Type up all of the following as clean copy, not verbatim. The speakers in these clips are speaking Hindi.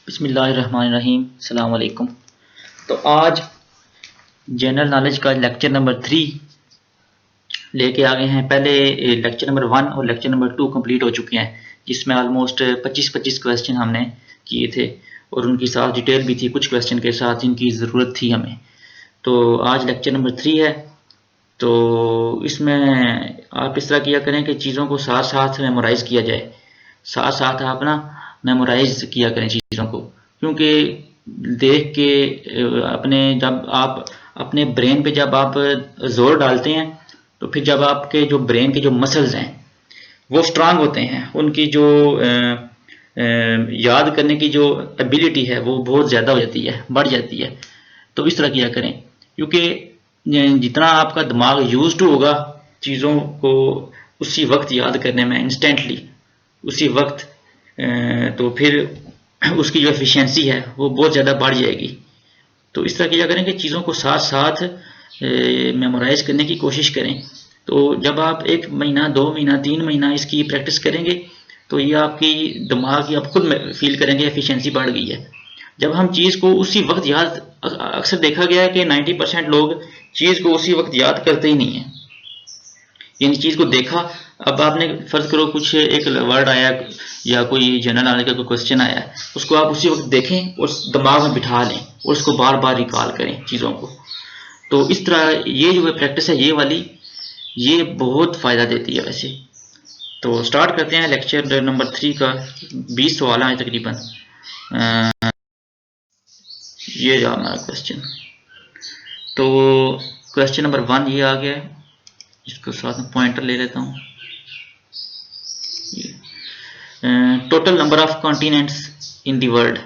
बिस्मिल्लाहिर्रहमानिर्रहीम अस्सलाम वालेकुम। तो आज जनरल नॉलेज का लेक्चर नंबर 3 लेके आ गए हैं। पहले लेक्चर नंबर 1 और लेक्चर नंबर 2 कंप्लीट हो चुके हैं, जिसमें ऑलमोस्ट 25 क्वेश्चन हमने किए थे और उनकी साथ डिटेल भी थी, कुछ क्वेश्चन के साथ जिनकी ज़रूरत थी हमें। तो आज लेक्चर नंबर 3 है। तो इसमें आप इस तरह किया करें कि चीज़ों को साथ साथ मेमोराइज़ किया जाए, साथ साथ आप ना मेमोराइज किया करें चीज़ों को, क्योंकि देख के अपने जब आप अपने ब्रेन पे जब आप जोर डालते हैं तो फिर जब आपके जो ब्रेन के जो मसल्स हैं वो स्ट्रांग होते हैं, उनकी जो याद करने की जो एबिलिटी है वो बहुत ज़्यादा हो जाती है, बढ़ जाती है। तो इस तरह किया करें, क्योंकि जितना आपका दिमाग यूज्ड टू होगा चीज़ों को उसी वक्त याद करने में, इंस्टेंटली उसी वक्त, तो फिर उसकी जो एफिशिएंसी है वो बहुत ज़्यादा बढ़ जाएगी। तो इस तरह किया करें कि चीज़ों को साथ साथ मेमोराइज करने की कोशिश करें। तो जब आप 1 महीना 2 महीना 3 महीना इसकी प्रैक्टिस करेंगे तो ये आपकी दिमाग की आप खुद फील करेंगे एफिशिएंसी बढ़ गई है। जब हम चीज़ को उसी वक्त याद, अक्सर देखा गया है कि 90% लोग चीज़ को उसी वक्त याद करते ही नहीं है। यानी चीज़ को देखा, अब आपने फर्ज करो कुछ एक वर्ड आया या कोई जनरल नॉलेज का कोई क्वेश्चन आया, उसको आप उसी वक्त देखें और दिमाग में बिठा लें और उसको बार बार रिकॉल करें चीज़ों को। तो इस तरह ये जो प्रैक्टिस है ये वाली, ये बहुत फ़ायदा देती है वैसे। तो स्टार्ट करते हैं लेक्चर नंबर 3 का। 20 सवाल हैं तकरीबन। ये जो हमारा क्वेश्चन, तो क्वेश्चन नंबर 1 ये आ गया है, इसको साथ में पॉइंटर ले लेता हूँ। Total number of continents in the world,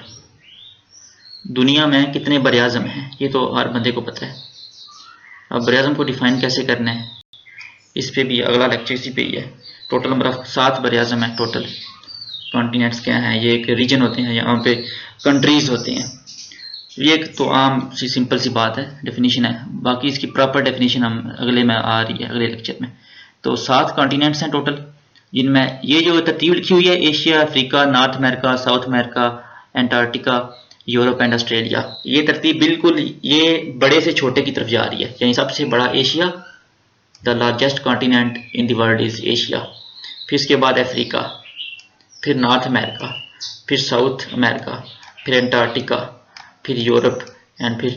दुनिया में कितने बरआज़म हैं, ये तो हर बंदे को पता है। अब बरआज़म को डिफाइन कैसे करना है, इस पे भी अगला लेक्चर इसी पे ही है। टोटल नंबर ऑफ 7 बरआज़म है। टोटल कॉन्टिनेंट्स क्या हैं, ये एक रीजन होते हैं, यहाँ पे कंट्रीज होते हैं। ये एक तो आम सी सिंपल सी बात है, डेफिनेशन है। बाकी इसकी प्रॉपर डेफिनेशन हम अगले में आ रही है, अगले लेक्चर में। तो 7 कॉन्टिनेंट्स हैं टोटल, जिनमें ये जो तरतीब लिखी हुई है, Asia, Africa, north America, south America, Antarctica, Europe and Australia, ये तरतीब बिल्कुल ये बड़े से छोटे की तरफ जा रही है। यानी सबसे बड़ा Asia, the largest continent in the world is Asia. फिर इसके बाद अफ्रीका, फिर नॉर्थ अमेरिका, फिर साउथ अमेरिका, फिर एंटार्क्टिका, फिर यूरोप एंड फिर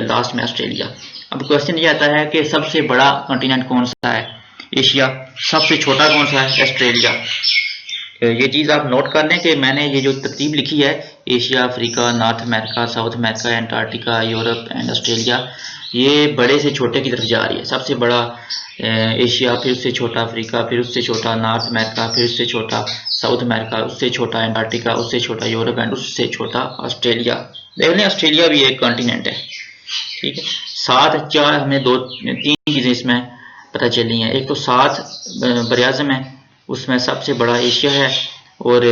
लास्ट में ऑस्ट्रेलिया। अब क्वेश्चन ये आता है कि सबसे बड़ा कॉन्टिनेंट कौन सा है, एशिया। सबसे छोटा कौन सा है, ऑस्ट्रेलिया। ये चीज़ आप नोट कर लें कि मैंने ये जो तरतीब लिखी है, Asia, Africa, north America, south America, Antarctica, Europe and Australia, ये बड़े से छोटे की तरफ जा रही है। सबसे बड़ा एशिया, फिर उससे छोटा अफ्रीका, फिर उससे छोटा नॉर्थ अमेरिका, फिर उससे छोटा साउथ अमेरिका, उससे छोटा एंटार्क्टिका, उससे छोटा यूरोप एंड उससे छोटा ऑस्ट्रेलिया। देख लें ऑस्ट्रेलिया भी एक कॉन्टिनेंट है, ठीक है। 7 4 हमें 3 चीज़ें इसमें पता चली हैं। एक तो 7 बरआज़म है, उसमें सबसे बड़ा एशिया है और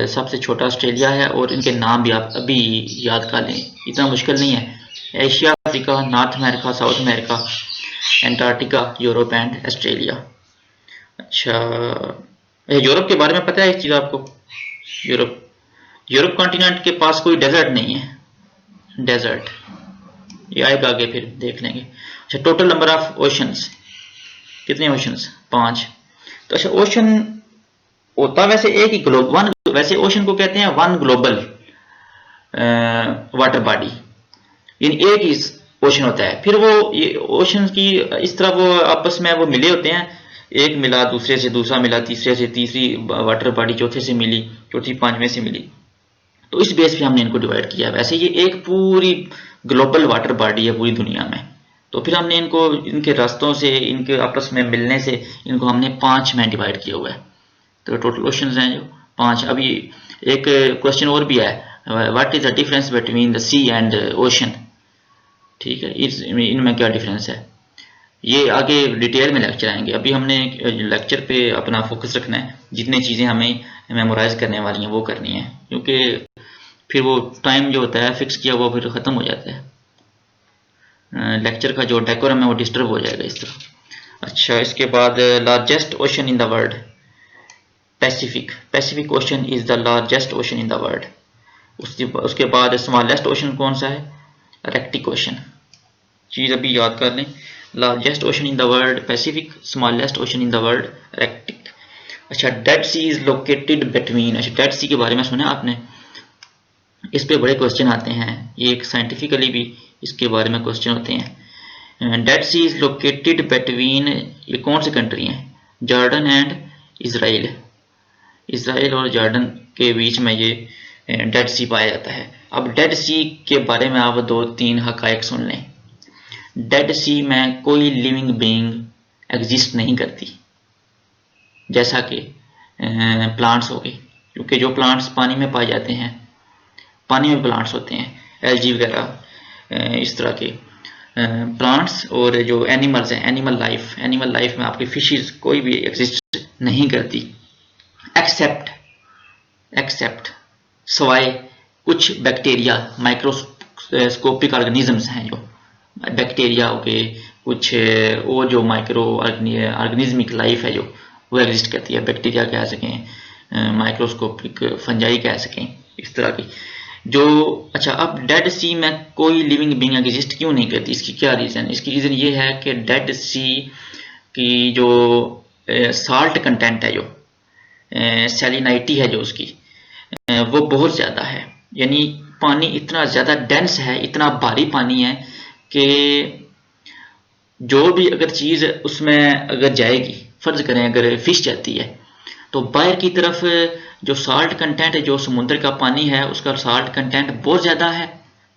सबसे छोटा ऑस्ट्रेलिया है, और इनके नाम भी आप अभी याद कर लें, इतना मुश्किल नहीं है। Asia, Africa, north America, south America, Antarctica, Europe and Australia. अच्छा, यूरोप के बारे में पता है एक चीज़ आपको? यूरोप कॉन्टिनेंट के पास कोई डेजर्ट नहीं है, डेजर्ट ये आएगा आगे, फिर देख लेंगे। अच्छा, टोटल नंबर ऑफ ओशंस, कितने ओशंस? 5। तो अच्छा, ओशन होता वैसे एक ही वन, वैसे ओशन को कहते हैं वन ग्लोबल वाटर बॉडी, यानी एक ही ओशन होता है। फिर वो ये ओशन की इस तरह वो आपस में वो मिले होते हैं, एक मिला दूसरे से, दूसरा मिला तीसरे से, तीसरी वाटर बॉडी चौथे से मिली, चौथी पांचवें से मिली। तो इस बेस पे हमने इनको डिवाइड किया। वैसे ये एक पूरी ग्लोबल वाटर बॉडी है पूरी दुनिया में। तो फिर हमने इनको इनके रास्तों से, इनके आपस में मिलने से, इनको हमने 5 में डिवाइड किया हुआ है। तो टोटल ओशंस हैं जो 5। अभी एक क्वेश्चन और भी है, what is the difference between the sea and ocean, ठीक है, इनमें क्या डिफरेंस है, ये आगे डिटेल में लेक्चर आएंगे। अभी हमने लेक्चर पे अपना फोकस रखना है, जितनी चीज़ें हमें मेमोराइज करने वाली हैं वो करनी है, क्योंकि फिर वो टाइम जो होता है फिक्स किया हुआ फिर ख़त्म हो जाता है, लेक्चर का जो डेकोरम है वो डिस्टर्ब हो जाएगा इस तरह। अच्छा, इसके बाद largest ocean in the world, Pacific ocean is the largest ocean in the world. उसके बाद स्मॉलेस्ट ओशन कौन सा है? Arctic ocean. चीज़ अभी याद कर लें, largest ocean in the world Pacific, smallest ocean in the world Arctic. अच्छा, Dead Sea is located between. अच्छा, डेड सी के बारे में सुना आपने? इस पे बड़े क्वेश्चन आते हैं, ये एक साइंटिफिकली भी इसके बारे में क्वेश्चन होते हैं। Dead Sea is located between, ये कौन सी कंट्री हैं? Jordan and Israel. इसराइल और जॉर्डन के बीच में ये डेड सी पाया जाता है। अब डेड सी के बारे में आप 2-3 हकायक सुन लें। डेड सी में कोई लिविंग बीइंग एग्जिस्ट नहीं करती, जैसा कि प्लांट्स हो गए, क्योंकि जो प्लांट्स पानी में पाए जाते हैं, पानी में प्लांट्स होते हैं, एल्गी वगैरह इस तरह के प्लांट्स, और जो एनिमल्स हैं, एनिमल लाइफ में आपकी फिशेस कोई भी एग्जिस्ट नहीं करती, एक्सेप्ट सवाए कुछ बैक्टीरिया, माइक्रोस्कोपिक ऑर्गेनिजम्स हैं, जो बैक्टीरिया हो गए, कुछ और जो माइक्रो ऑर्गेनिज्मिक लाइफ है जो वो एग्जिस्ट करती है, बैक्टीरिया कह सकें, माइक्रोस्कोपिक फंजाई कह सकें, इस तरह की जो। अच्छा, अब डेड सी में कोई लिविंग बीइंग एग्जिस्ट क्यों नहीं करती? इसकी क्या रीज़न? इसकी रीज़न ये है कि डेड सी की जो साल्ट कंटेंट है, जो सैलिनाइटी है जो उसकी, वो बहुत ज़्यादा है। यानी पानी इतना ज़्यादा डेंस है, इतना भारी पानी है कि जो भी अगर चीज़ उसमें अगर जाएगी, फ़र्ज़ करें अगर फिश जाती है, तो बाहर की तरफ जो साल्ट कंटेंट है, जो समुद्र का पानी है, उसका साल्ट कंटेंट बहुत ज़्यादा है,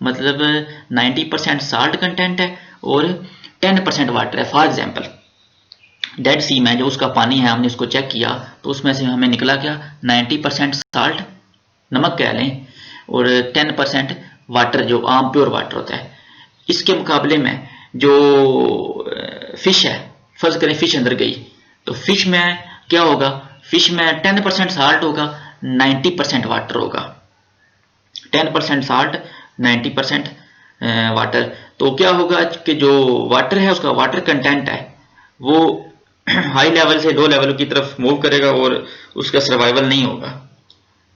मतलब 90% साल्ट कंटेंट है और 10% वाटर है। फॉर एग्जांपल, डेड सी में जो उसका पानी है, हमने उसको चेक किया तो उसमें से हमें निकला क्या? 90% साल्ट, नमक कह लें, और 10% वाटर, जो आम प्योर वाटर होता है। इसके मुकाबले में जो फिश है, फर्ज करें फिश अंदर गई, तो फिश में क्या होगा? फिश में 10% साल्ट होगा, 90% वाटर होगा। 10% साल्ट, 90% वाटर। तो क्या होगा कि जो वाटर है, उसका वाटर कंटेंट है, वो हाई लेवल से लो लेवल की तरफ मूव करेगा और उसका सर्वाइवल नहीं होगा।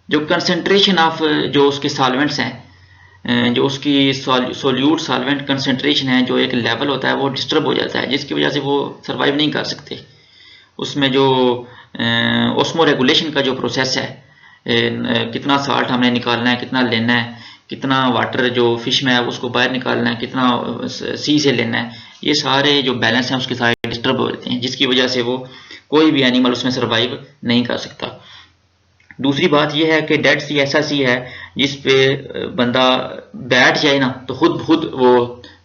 जो कंसंट्रेशन ऑफ जो उसके सॉल्वेंट्स हैं, जो उसकी सोल्यूट सॉल्वेंट कंसंट्रेशन है, जो एक लेवल होता है, वो डिस्टर्ब हो जाता है, जिसकी वजह से वो सर्वाइव नहीं कर सकते। उसमें जो ओस्मो रेगुलेशन का जो प्रोसेस है, कितना साल्ट हमने निकालना है, कितना लेना है, कितना वाटर जो फिश में है उसको बाहर निकालना है, कितना सी से लेना है, ये सारे जो बैलेंस हैं उसके सारे डिस्टर्ब हो जाते हैं, जिसकी वजह से वो कोई भी एनिमल उसमें सर्वाइव नहीं कर सकता। दूसरी बात यह है कि डेड सी ऐसा सी है जिस पे बंदा बैठ जाए ना तो खुद वो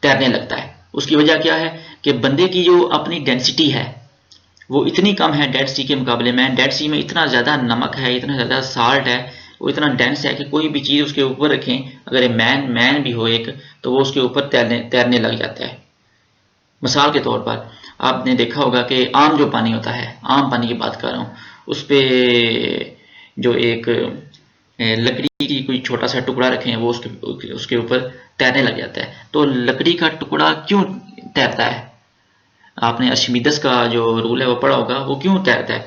तैरने लगता है। उसकी वजह क्या है कि बंदे की जो अपनी डेंसिटी है वो इतनी कम है डेड सी के मुकाबले में। डेड सी में इतना ज़्यादा नमक है, इतना ज़्यादा साल्ट है, वो इतना डेंस है कि कोई भी चीज़ उसके ऊपर रखें, अगर मैन भी हो एक, तो वो उसके ऊपर तैरने लग जाता है। मिसाल के तौर पर आपने देखा होगा कि आम जो पानी होता है, आम पानी की बात कर रहा हूँ, उस पर जो एक लकड़ी की कोई छोटा सा टुकड़ा रखें, वो उसके ऊपर तैरने लग जाता है। तो लकड़ी का टुकड़ा क्यों तैरता है? आपने अर्शिमिदस का जो रूल है वो पढ़ा होगा। वो क्यों तैरता है?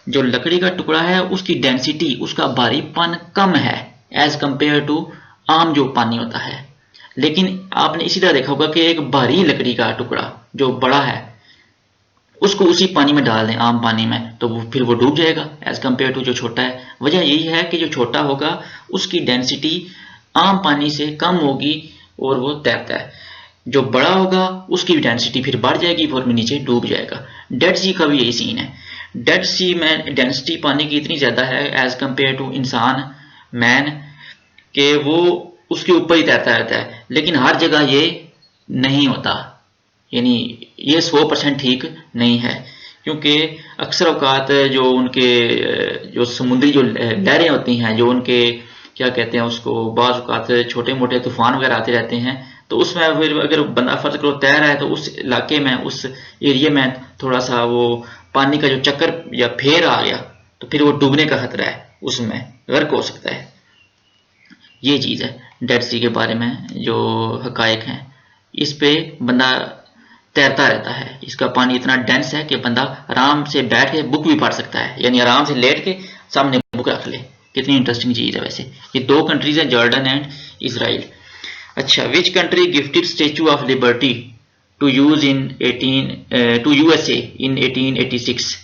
जो लकड़ी का टुकड़ा है उसकी डेंसिटी, उसका भारीपन कम है एज कंपेयर टू आम जो पानी होता है। लेकिन आपने इसी तरह देखा होगा कि एक भारी लकड़ी का टुकड़ा जो बड़ा है, उसको उसी पानी में डाल दें, आम पानी में, तो फिर वो डूब जाएगा एज कंपेयर टू जो छोटा है। वजह यही है कि जो छोटा होगा उसकी डेंसिटी आम पानी से कम होगी और वो तैरता है। जो बड़ा होगा उसकी डेंसिटी फिर बढ़ जाएगी और नीचे डूब जाएगा। डेड सी का भी यही सीन है। डेड सी में डेंसिटी पानी की इतनी ज़्यादा है एज कंपेयर टू इंसान, मैन, कि वो उसके ऊपर ही तैरता रहता है। लेकिन हर जगह ये नहीं होता, यानी ये 100% ठीक नहीं है, क्योंकि अक्सर औकात जो उनके जो समुद्री जो लहरें होती हैं, जो उनके क्या कहते हैं उसको, बाज़ औकात छोटे मोटे तूफान वगैरह आते रहते हैं, तो उसमें फिर अगर बंदा फर्ज करो तैर रहा है तो उस इलाके में, उस एरिया में थोड़ा सा वो पानी का जो चक्कर या फेर आ गया तो फिर वो डूबने का खतरा है, उसमें गर्क हो सकता है। ये चीज़ है डेड सी के बारे में जो हकायक हैं। इस पे बंदा तैरता रहता है, इसका पानी इतना डेंस है कि बंदा आराम से बैठ के बुक भी पढ़ सकता है, यानी आराम से लेट के सामने बुक रख ले। कितनी इंटरेस्टिंग चीज़ है वैसे। ये दो कंट्रीज हैं, जॉर्डन एंड इसराइल। अच्छा, which country gifted Statue of Liberty to US in 18 to USA in 1886।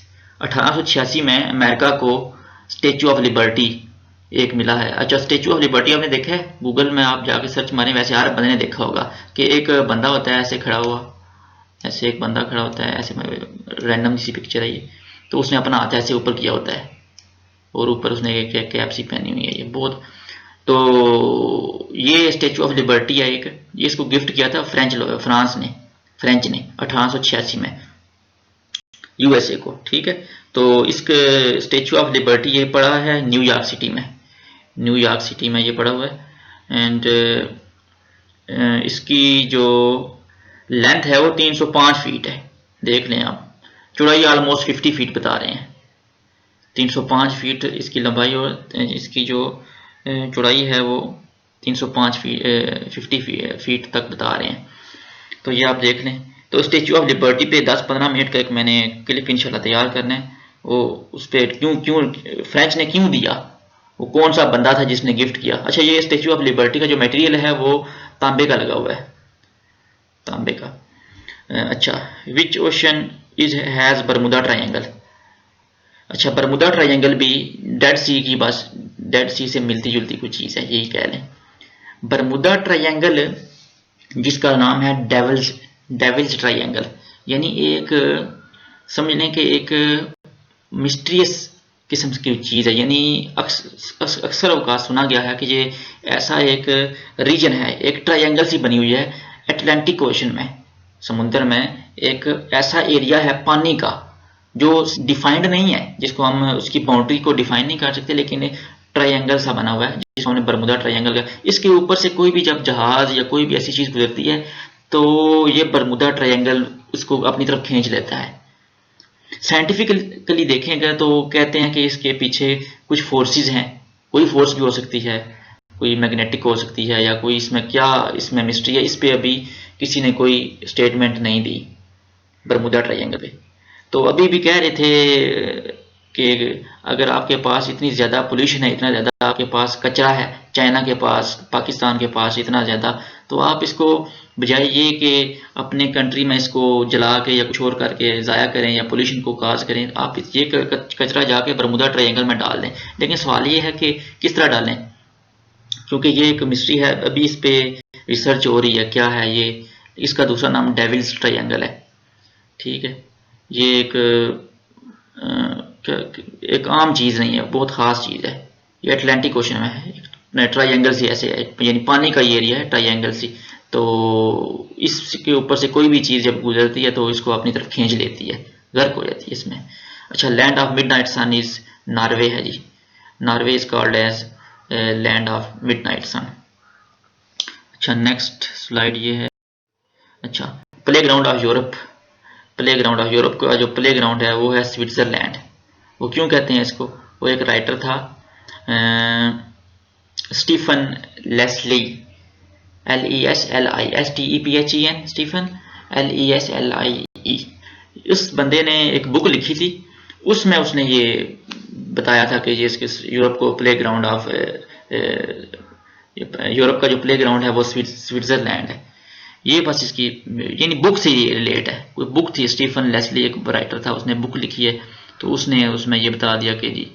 1886 में अमेरिका को स्टेचू ऑफ लिबर्टी एक मिला है। अच्छा, स्टेचू ऑफ लिबर्टी आपने देखा है? गूगल में आप जाके सर्च मारें, वैसे हर बंदे ने देखा होगा कि एक बंदा होता है ऐसे खड़ा हुआ, ऐसे एक बंदा खड़ा होता है, ऐसे रैंडम सी पिक्चर है ये, तो उसने अपना हाथ ऐसे ऊपर किया होता है और ऊपर उसने एक कैप सी पहनी हुई है। ये बहुत, तो ये स्टेचू ऑफ लिबर्टी है एक, ये इसको गिफ्ट किया था फ्रेंच ने 1886 में यूएसए को। ठीक है, तो इस स्टेचू ऑफ लिबर्टी ये पड़ा है न्यूयॉर्क सिटी में, न्यूयॉर्क सिटी में ये पड़ा हुआ है। एंड इसकी जो लेंथ है वो 305 फीट है, देख लें आप। चौड़ाई ऑलमोस्ट 50 फीट बता रहे हैं, 305 फीट इसकी लंबाई, और इसकी जो चौड़ाई है वो 305 फीट 50 फीट तक बता रहे हैं। तो ये आप देख लें। तो स्टेचू ऑफ लिबर्टी पे 10-15 मिनट का एक मैंने क्लिप इंशाल्लाह तैयार करना है, वो उस पर क्यों फ्रेंच ने क्यों दिया, वो कौन सा बंदा था जिसने गिफ्ट किया। अच्छा, ये स्टेचू ऑफ लिबर्टी का जो मटेरियल है वो तांबे का लगा हुआ है, तांबे का। अच्छा, which ocean is has Bermuda Triangle. अच्छा, बरमुदा ट्रायंगल भी डेड सी की, बस डेड सी से मिलती जुलती कुछ चीज़ है, यही कह लें। बरमुदा ट्रायंगल जिसका नाम है डेविल्स ट्रायंगल, यानी एक समझ लें कि एक मिस्टीरियस किस्म की चीज़ है। यानी अक्सर अवकाश सुना गया है कि ये ऐसा एक रीजन है, एक ट्रायंगल सी बनी हुई है अटलांटिक ओशन में, समुद्र में एक ऐसा एरिया है पानी का जो डिफाइंड नहीं है, जिसको हम उसकी बाउंड्री को डिफाइन नहीं कर सकते, लेकिन ट्रायंगल सा बना हुआ है जिसको हमने बरमुदा ट्रायंगल का। इसके ऊपर से कोई भी जब जहाज या कोई भी ऐसी चीज़ गुजरती है तो ये बरमुदा ट्रायंगल उसको अपनी तरफ खींच लेता है। साइंटिफिकली देखेंगे तो कहते हैं कि इसके पीछे कुछ फोर्सेस हैं, कोई फोर्स भी हो सकती है, कोई मैग्नेटिक हो सकती है, या कोई इसमें क्या इसमें मिस्ट्री है, इस पे अभी किसी ने कोई स्टेटमेंट नहीं दी बरमुदा ट्रायंगल पे। तो अभी भी कह रहे थे कि अगर आपके पास इतनी ज़्यादा पोल्यूशन है, इतना ज़्यादा आपके पास कचरा है, चाइना के पास, पाकिस्तान के पास इतना ज़्यादा, तो आप इसको बजाय ये कि अपने कंट्री में इसको जला के या कुछ और करके ज़ाया करें या पोल्यूशन को काज करें, आप ये कचरा जाके बरमुदा ट्रायंगल में डाल दें। लेकिन सवाल ये है कि किस तरह डालें, क्योंकि ये एक मिस्ट्री है, अभी इस पे रिसर्च हो रही है क्या है ये। इसका दूसरा नाम डेविल्स ट्रायंगल है। ठीक है, ये एक आम चीज़ नहीं है, बहुत ख़ास चीज़ है। ये अटलांटिक ओशन में है, ट्रायंगल सी ऐसे है, यानी पानी का ये एरिया है ट्रायंगल सी, तो इसके ऊपर से कोई भी चीज़ जब गुजरती है तो इसको अपनी तरफ खींच लेती है, गर्क हो जाती है इसमें। अच्छा, land of midnight sun is Norway है जी, Norway is called as land of midnight sun. अच्छा, नेक्स्ट स्लाइड ये है। अच्छा, playground of Europe. Playground of Europe का जो प्ले ग्राउंड है वो है स्विट्ज़रलैंड। वो क्यों कहते हैं इसको, वो एक राइटर था Stephen Leslie, LESLISTEPHEN, Stephen LESLIE। इस बंदे ने एक बुक लिखी थी, उसमें उसने ये बताया था कि ये इसके यूरोप को प्ले ग्राउंड ऑफ यूरोप का जो प्ले ग्राउंड है वो स्विट्ज़रलैंड है। ये बस इसकी यानी बुक से ये रिलेट है, कोई बुक थी, स्टीफन लेस्ली एक राइटर था, उसने बुक लिखी है, तो उसने उसमें ये बता दिया कि जी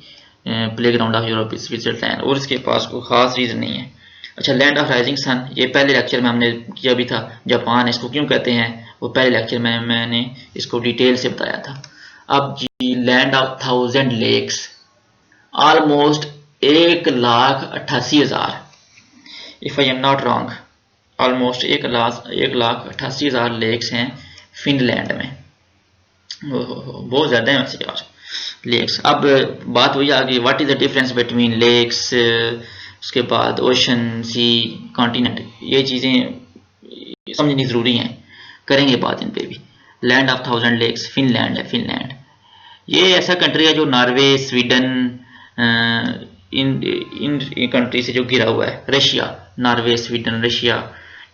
playground of Europe is Switzerland, और इसके पास कोई खास रीज़न नहीं है। अच्छा, लैंड ऑफ राइजिंग सन, ये पहले लेक्चर में हमने किया भी था। जापान इसको क्यों कहते हैं, वो पहले लेक्चर में मैंने इसको डिटेल से बताया था। अब जी, land of 1000 lakes, almost 1,88,000, if I am not wrong, almost 1,88,000 lakes हैं फिनलैंड में। बहुत ज़्यादा है वैसे यार लेक्स। अब बात हुई आगे, what is the difference between lakes, उसके बाद ओशन, सी, कॉन्टिनेंट, ये चीज़ें समझनी ज़रूरी हैं, करेंगे बात इन पे भी। लैंड ऑफ 1000 लेक्स फिनलैंड है, फिनलैंड ये ऐसा कंट्री है जो नॉर्वे, स्वीडन, इन कंट्री से जो घिरा हुआ है, रशिया, नॉर्वे, स्वीडन, रशिया,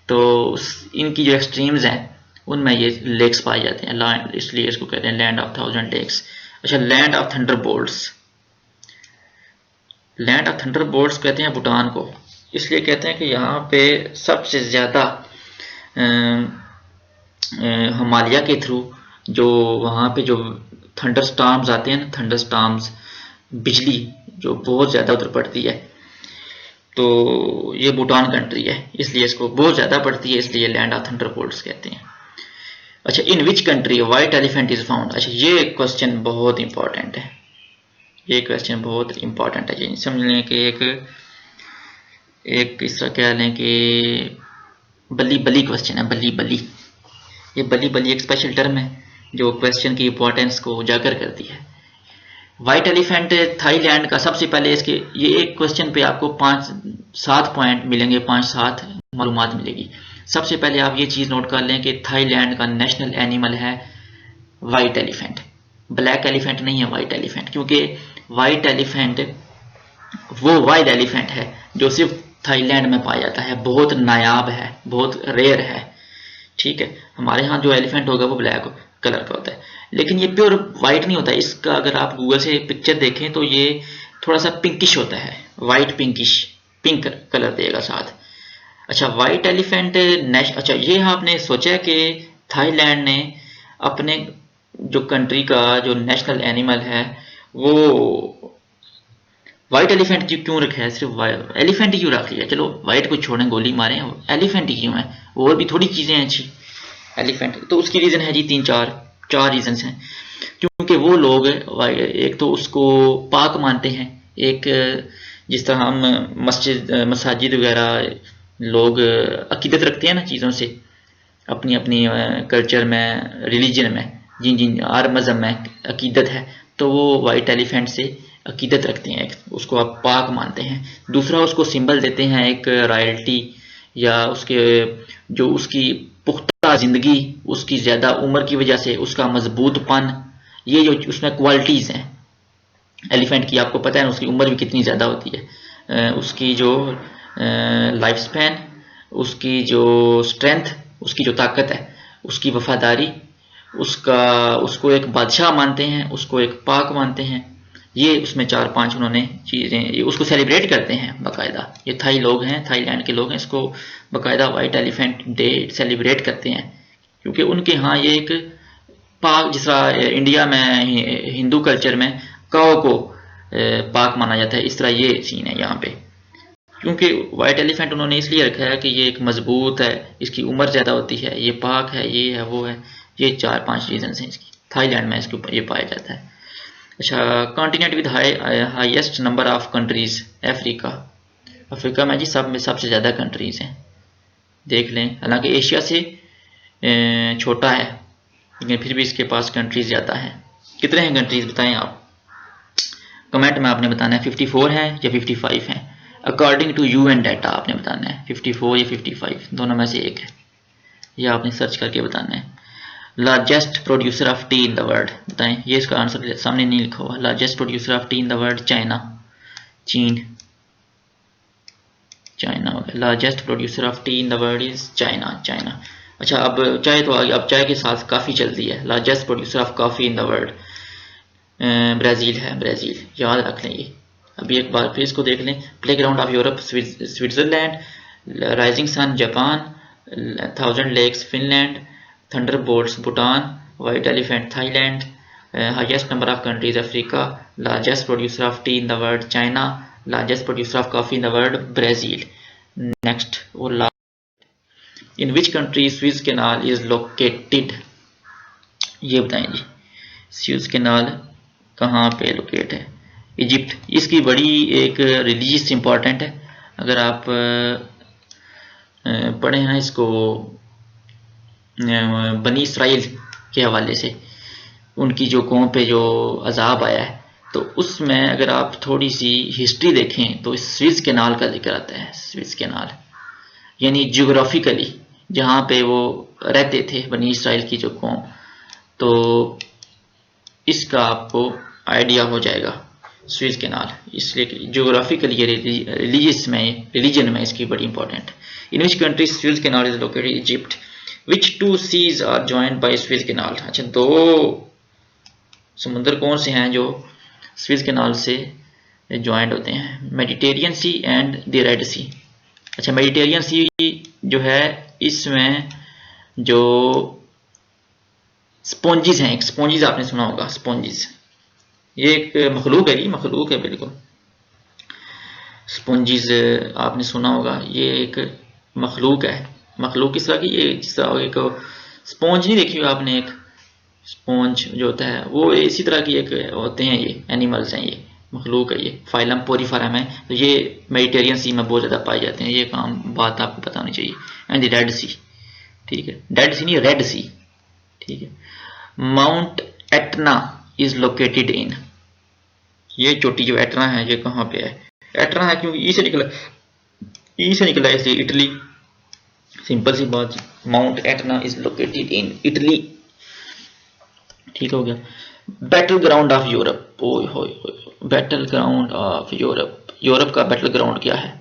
तो इनकी जो एक्सट्रीम्स हैं उनमें ये लेक्स पाए जाते हैं, इसलिए इसको कहते हैं लैंड ऑफ 1000 लेक्स। अच्छा, land of Thunderbolts, land of Thunderbolts कहते हैं भूटान को, इसलिए कहते हैं कि यहाँ पे सबसे ज़्यादा हिमालय के थ्रू जो वहाँ पे जो थंडर स्टॉर्म्स आते हैं ना, थंडर स्टॉर्म्स, बिजली जो बहुत ज़्यादा उधर पड़ती है, तो ये भूटान कंट्री है इसलिए इसको बहुत ज़्यादा पड़ती है, इसलिए लैंड ऑफ थंडरबोल्ट्स कहते हैं। अच्छा, in which country white elephant is found. अच्छा, ये क्वेश्चन बहुत इंपॉर्टेंट है, ये क्वेश्चन बहुत इंपॉर्टेंट है। ये समझ लें कि एक इस तरह कह लें कि बली बली क्वेश्चन है, बली बली। ये बली बली एक स्पेशल टर्म है जो क्वेश्चन की इंपॉर्टेंस को उजागर करती है। वाइट एलिफेंट थाईलैंड का, सबसे पहले इसके ये एक क्वेश्चन पे आपको 5-7 पॉइंट मिलेंगे, 5-7 मालूमात मिलेगी। सबसे पहले आप ये चीज़ नोट कर लें कि थाईलैंड का नेशनल एनिमल है वाइट एलिफेंट, ब्लैक एलिफेंट नहीं है, वाइट एलिफेंट। क्योंकि वाइट एलिफेंट वो वाइल्ड एलिफेंट है जो सिर्फ थाईलैंड में पाया जाता है, बहुत नायाब है, बहुत रेयर है। ठीक है, हमारे यहाँ जो एलिफेंट होगा वो ब्लैक कलर का होता है, लेकिन ये प्योर वाइट नहीं होता। इसका अगर आप गूगल से पिक्चर देखें तो ये थोड़ा सा पिंकिश होता है, वाइट पिंकिश, पिंक कलर देगा साथ। अच्छा, वाइट एलिफेंट अच्छा, ये आपने सोचा कि थाईलैंड ने अपने जो कंट्री का जो नेशनल एनिमल है वो वाइट एलिफेंट क्यों रखा है, सिर्फ एलिफेंट ही क्यों रख लिया। चलो वाइट को छोड़ें, गोली मारें, एलिफेंट ही क्यों है, और भी थोड़ी चीज़ें हैं अच्छी। एलिफेंट तो उसकी रीज़न है जी 3-4 रीजंस हैं। क्योंकि वो लोग एक तो उसको पाक मानते हैं, एक जिस तरह हम मसाजिद वगैरह लोग अकीदत रखते हैं ना चीज़ों से, अपनी अपनी कल्चर में, रिलीजन में, जिन जिन हर मज़हब में अकीदत है, तो वो वाइट एलिफेंट से अकीदत रखते हैं, उसको आप पाक मानते हैं। दूसरा, उसको सिंबल देते हैं एक रॉयल्टी या उसके जो उसकी पुख्ता ज़िंदगी, उसकी ज़्यादा उम्र की वजह से उसका मजबूतपन, ये जो उसमें क्वालिटीज़ हैं एलिफेंट की, आपको पता है उसकी उम्र भी कितनी ज़्यादा होती है, उसकी जो लाइफ स्पैन, उसकी जो स्ट्रेंथ, उसकी जो ताकत है, उसकी वफादारी, उसको एक बादशाह मानते हैं, उसको एक पाक मानते हैं। ये उसमें 4-5 उन्होंने चीज़ें, उसको सेलिब्रेट करते हैं बाकायदा। ये थाई लोग हैं, थाईलैंड के लोग हैं, इसको बाकायदा वाइट एलिफेंट डे सेलिब्रेट करते हैं, क्योंकि उनके यहाँ ये एक पाक, जिस तरह इंडिया में हिंदू कल्चर में काऊ को पाक माना जाता है, इस तरह ये सीन है यहाँ पे। क्योंकि वाइट एलिफेंट उन्होंने इसलिए रखा है कि ये एक मजबूत है, इसकी उम्र ज़्यादा होती है, ये पाक है, ये है, वो है। ये 4-5 रीजन हैं इसकी, थाईलैंड में इसके ऊपर ये पाया जाता है। अच्छा, continent with highest number of countries, Africa में जी सब में सबसे ज़्यादा कंट्रीज़ हैं, देख लें। हालांकि एशिया से छोटा है, लेकिन फिर भी इसके पास कंट्रीज ज़्यादा हैं। कितने हैं कंट्रीज बताएं आप, कमेंट में आपने बताना है। 54 हैं या 55 हैं, अकॉर्डिंग टू यूएन डाटा आपने बताना है, 54 या 55 दोनों में से एक है, यह आपने सर्च करके बताना है। Largest producer of tea in the world बताएं, ये इसका आंसर सामने नहीं लिखा हुआ। Largest producer of tea in the world, China, China हो गया। Largest producer of tea in the world is China. अच्छा, अब चाय तो आ गई, अब चाय के साथ काफ़ी चलती है। Largest producer of coffee in the world Brazil है, ब्राज़ील, याद रख लें ये। अभी एक बार फिर इसको देख लें। Playground of Europe Switzerland, rising sun Japan, 1000 lakes Finland, thunderbolts Bhutan, white elephant Thailand, highest number of countries Africa, largest producer of tea in the world China, largest producer of coffee in the world Brazil. Next और last, in which country Swiss canal is located, ये बताएं जी, स्विस कैनाल कहाँ पे लोकेट है। इजिप्ट, इसकी बड़ी एक रिलीजियस इंपॉर्टेंट है। अगर आप पढ़े हैं इसको बनी इसराइल के हवाले से, उनकी जो कौम पे जो अजाब आया है, तो उसमें अगर आप थोड़ी सी हिस्ट्री देखें तो स्विस कैनाल का जिक्र आता है। स्विस कैनाल यानी जियोग्राफिकली जहाँ पे वो रहते थे बनी इसराइल की जो कौम, तो इसका आपको आइडिया हो जाएगा स्विस कैनाल। इसलिए जियोग्राफिकली रिलीजन में इसकी बड़ी important. In which country Swiss canal is located, Egypt. Which two seas are joined by Suez canal, अच्छा 2 समुद्र कौन से हैं जो स्विस कैनाल से ज्वाइंट होते हैं, Mediterranean Sea and the Red Sea. अच्छा, मेडिटेरियन सी जो है इसमें जो स्पॉन्जिस हैं, एक स्पॉन्जिस आपने सुना होगा, स्पॉन्जिस ये एक मखलूक है, मखलूक है बिल्कुल। स्पॉन्जिस आपने सुना होगा, ये एक मखलूक है। मखलूक किस तरह की, ये जिस तरह एक स्पॉन्ज नहीं देखी हुई आपने, एक स्पॉन्ज जो होता है वो इसी तरह की एक होते हैं, ये एनिमल्स हैं, ये मखलूक है, ये फाइलम पोरीफेरम है। तो ये मेडिटेरियन सी में बहुत ज़्यादा पाए जाते हैं, ये काम बात आपको पता होनी चाहिए। एंड द रेड सी, ठीक है, डेड सी नहीं, रेड सी, ठीक है। माउंट एटना इज लोकेटेड इन, ये चोटी जो एटना है ये कहाँ पे है? एटना है क्योंकि ई से निकला है इसलिए इटली, सिंपल सी बात। Mount Etna is located in Italy, ठीक हो गया। बैटल ग्राउंड ऑफ यूरोप, ओए होए, battle ground of Europe, Europe का बैटल ग्राउंड क्या है?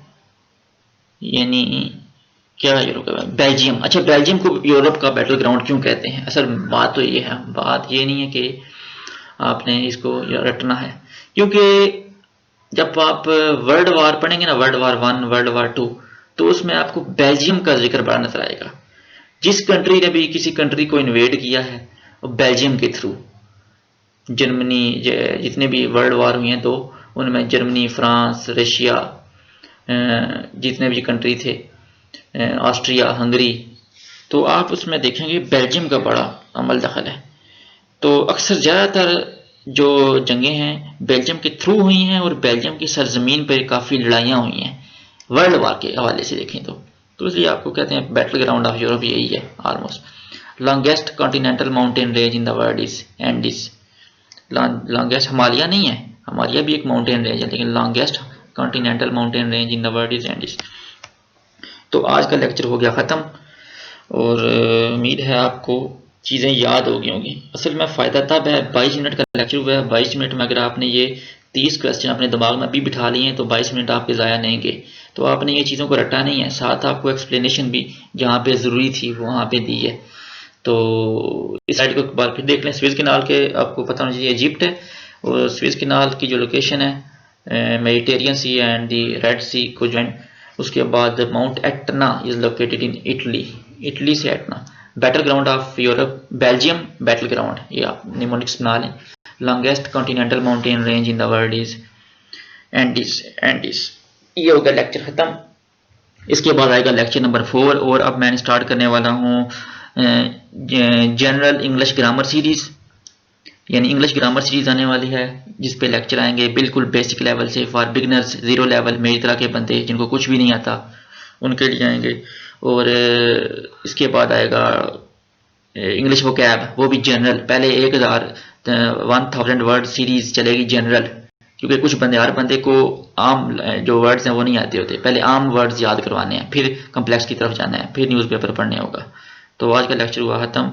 यानी क्या है यूरोप का? बेल्जियम। अच्छा, बेल्जियम को यूरोप का बैटल ग्राउंड क्यों कहते हैं? असल बात तो ये है, बात ये नहीं है कि आपने इसको रटना है, क्योंकि जब आप वर्ल्ड वार पढ़ेंगे ना, वर्ल्ड वार 1, वर्ल्ड वार 2, तो उसमें आपको बेल्जियम का जिक्र बड़ा नजर आएगा। जिस कंट्री ने भी किसी कंट्री को इन्वेड किया है वो बेल्जियम के थ्रू, जर्मनी, जितने भी वर्ल्ड वार हुए हैं तो उनमें जर्मनी, फ्रांस, रशिया, जितने भी कंट्री थे, ऑस्ट्रिया, हंगरी, तो आप उसमें देखेंगे बेल्जियम का बड़ा अमल दखल है। तो अक्सर ज़्यादातर जो जंगें हैं बेल्जियम के थ्रू हुई हैं और बेल्जियम की सरजमीन पर काफ़ी लड़ाइयाँ हुई हैं वर्ल्ड वार के हवाले से देखें तो इसलिए आपको कहते हैं बैटल ग्राउंड ऑफ यूरोप यही है almost. Longest continental mountain range in the world is Andes. Longest Himalaya नहीं है, हिमालय भी एक माउंटेन रेंज है, लेकिन longest continental mountain range in the world is Andes. तो आज का लेक्चर हो गया ख़त्म और उम्मीद है आपको चीज़ें याद हो गई होंगी। असल में फ़ायदा तब है, 22 मिनट का लेक्चर हुआ है, 22 मिनट में अगर आपने ये 30 क्वेश्चन अपने दिमाग में भी बिठा लिए हैं तो 22 मिनट आपके ज़ाया नहीं गए। तो आपने ये चीज़ों को रटा नहीं है, साथ आपको एक्सप्लेनेशन भी जहाँ पे ज़रूरी थी वहाँ पे दी है। तो इस साइड को एक बार फिर देख लें, स्विस कैनाल के आपको पता होना चाहिए इजिप्ट है, और स्विस कैनाल की जो लोकेशन है Mediterranean Sea and the Red Sea को ज्वाइन। उसके बाद Mount Etna is located in Italy, Italy से Etna. Battleground of Europe Belgium battleground, ये आप निमोनिक्स बना लें। Longest continental mountain range in the world is Andes. ये होगा लेक्चर ख़त्म। इसके बाद आएगा लेक्चर नंबर 4 और अब मैं स्टार्ट करने वाला हूँ जनरल इंग्लिश ग्रामर सीरीज़, यानी इंग्लिश ग्रामर सीरीज़ आने वाली है जिस पे लेक्चर आएंगे बिल्कुल बेसिक लेवल से, फॉर बिगनर्स, ज़ीरो लेवल, मेरी तरह के बंदे जिनको कुछ भी नहीं आता उनके लिए आएंगे। और इसके बाद आएगा इंग्लिश वोकैब, वो भी जनरल। पहले 1000 वर्ड सीरीज़ चलेगी जनरल, क्योंकि कुछ बंदे, हर बंदे को आम जो वर्ड्स हैं वो नहीं आते होते, पहले आम वर्ड्स याद करवाने हैं, फिर कम्प्लेक्स की तरफ जाना है, फिर न्यूज़पेपर पढ़ने होगा। तो आज का लेक्चर हुआ ख़त्म,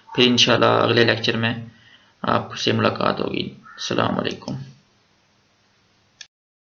फिर इंशाल्लाह अगले लेक्चर में आपसे मुलाकात होगी। अस्सलाम वालेकुम।